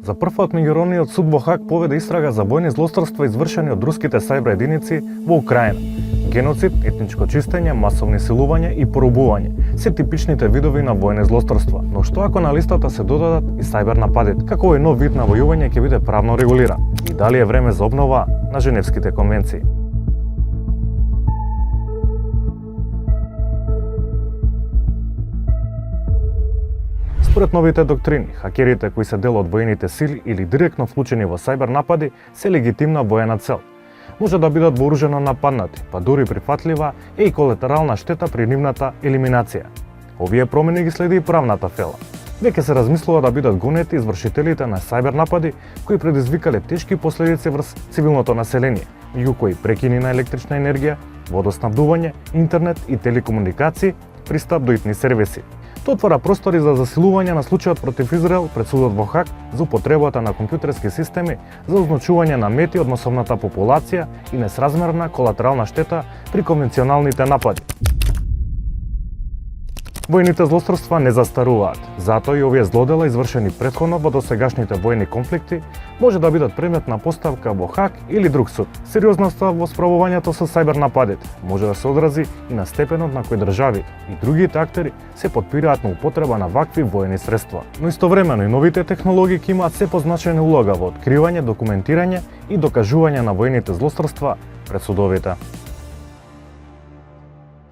За прв пат меѓународниот суд во Хаг поведе истрага за војни злосторства извршени од руските сајбер единици во Украина. Геноцид, етничко чистење, масовни силувања и порубување се типичните видови на војни злосторства. Но што ако на листата се додадат и сајбер нападите? Како овој нов вид на војување ќе биде правно регулиран? И дали е време за обнова на Женевските конвенции? Според новите доктрини, хакерите кои се дел од воените сили или директно вклучени во сајбер напади се легитимна воена цел. Може да бидат вооружено нападнати, па дури прифатлива е и колатерална штета при нивната елиминација. Овие промени ги следи и правната фела. Веќе се размислува да бидат гонети извршителите на сајбер напади кои предизвикале тешки последици врз цивилното население, меѓу кои прекини на електрична енергија, водоснабдување, интернет и телекомуникации, пристап до итни сервиси. Тоа отвора простори за засилување на случајот против Израел пред судот во Хаг за употребата на компјутерски системи за означување на мети од масовната популација и несразмерна колатерална штета при конвенционалните напади. Војните злосторства не застаруваат, затоа и овие злодела извршени претходно во досегашните војни конфликти може да бидат предмет на поставка во Хаг или друг суд. Сериозноста во справувањето со сајбер нападите може да се одрази и на степенот на кој државите и другите актери се потпираат на употреба на вакви војни средства. Но истовремено и новите технологии ќе имаат се позначајна улога во откривање, документирање и докажување на војните злосторства пред судовите.